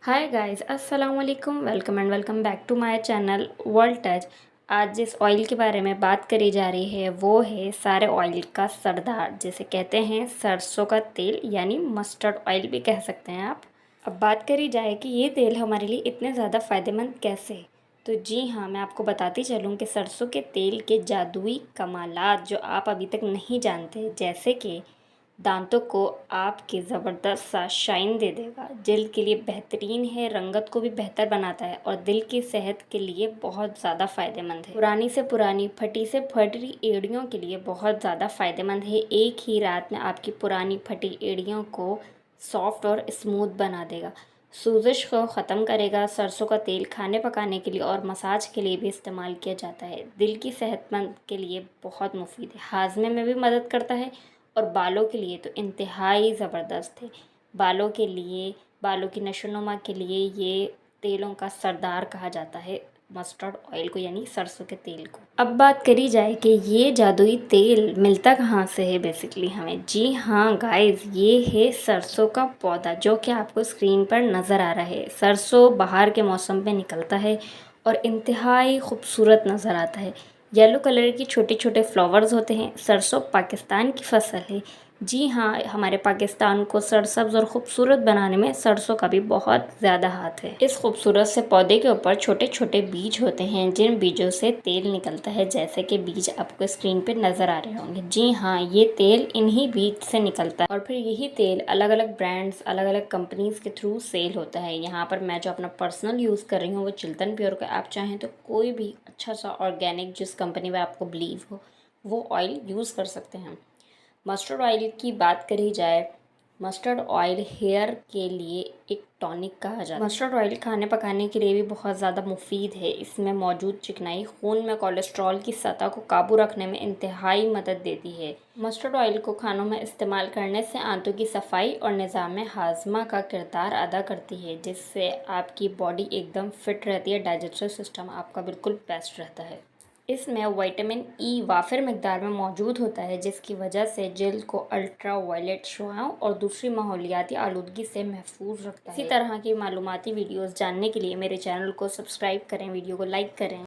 हाय guys, अस्सलाम वालेकुम। Welcome and welcome back to my channel world touch. आज जिस ऑयल के बारे में बात करी जा रही है वो है सारे ऑयल का सरदार, जिसे कहते हैं सरसों का तेल, यानी मस्टर्ड ऑयल भी कह सकते हैं आप। अब बात करी जाए कि ये तेल हमारे लिए इतने ज़्यादा फ़ायदेमंद कैसे है, तो जी हाँ, मैं आपको बताती चलूँ कि सरसों के तेल के जादुई कमालात जो आप अभी तक नहीं जानते, जैसे कि दांतों को आपके ज़बरदस्त सा शाइन दे देगा, जल्द के लिए बेहतरीन है, रंगत को भी बेहतर बनाता है और दिल की सेहत के लिए बहुत ज़्यादा फ़ायदेमंद है। पुरानी से पुरानी, फटी से फटी एड़ियों के लिए बहुत ज़्यादा फ़ायदेमंद है। एक ही रात में आपकी पुरानी फटी एड़ियों को सॉफ्ट और स्मूथ बना देगा, सूजश को ख़त्म करेगा। सरसों का तेल खाने पकाने के लिए और मसाज के लिए भी इस्तेमाल किया जाता है। दिल की सेहतमंद के लिए बहुत मुफीद है, हाजमे में भी मदद करता है और बालों के लिए तो इंतहाई ज़बरदस्त है। बालों के लिए, बालों की नशोनुमा के लिए ये तेलों का सरदार कहा जाता है मस्टर्ड ऑयल को, यानी सरसों के तेल को। अब बात करी जाए कि ये जादुई तेल मिलता कहाँ से है बेसिकली हमें। जी हाँ गाइस, ये है सरसों का पौधा, जो कि आपको स्क्रीन पर नज़र आ रहा है। सरसों बाहर के मौसम में निकलता है और इंतहाई खूबसूरत नज़र आता है। येलो कलर की छोटे छोटे फ्लावर्स होते हैं। सरसों पाकिस्तान की फसल है। जी हाँ, हमारे पाकिस्तान को सरसब्ज और ख़ूबसूरत बनाने में सरसों का भी बहुत ज़्यादा हाथ है। इस खूबसूरत से पौधे के ऊपर छोटे छोटे बीज होते हैं, जिन बीजों से तेल निकलता है, जैसे कि बीज आपको स्क्रीन पे नज़र आ रहे होंगे। जी हाँ, ये तेल इन्हीं बीज से निकलता है और फिर यही तेल अलग अलग ब्रांड्स, अलग अलग कंपनीज़ के थ्रू सेल होता है। यहाँ पर मैं जो अपना पर्सनल यूज़ कर रही हूँ वो चिल्तन प्योर का। आप चाहें तो कोई भी अच्छा सा ऑर्गेनिक, जिस कंपनी में आपको बिलीव हो, वो ऑयल यूज़ कर सकते हैं। मस्टर्ड ऑयल की बात करी जाए, मस्टर्ड ऑयल हेयर के लिए एक टॉनिक कहा जाता है। मस्टर्ड ऑयल खाने पकाने के लिए भी बहुत ज़्यादा मुफीद है। इसमें मौजूद चिकनाई खून में कोलेस्ट्रॉल की सतह को काबू रखने में इंतहाई मदद देती है। मस्टर्ड ऑयल को खानों में इस्तेमाल करने से आंतों की सफाई और निज़ाम हाजमा का किरदार अदा करती है, जिससे आपकी बॉडी एकदम फिट रहती है। डाइजेस्टिव सिस्टम आपका बिल्कुल बेस्ट रहता है। इसमें विटामिन ई वाफिर मिकदार में मौजूद होता है, जिसकी वजह से जल्द को अल्ट्रा वायलेट शुआओं और दूसरी माहौलियाती आलूदगी से महफूज रखता है। इसी तरह की मालूमाती वीडियोस जानने के लिए मेरे चैनल को सब्सक्राइब करें, वीडियो को लाइक करें।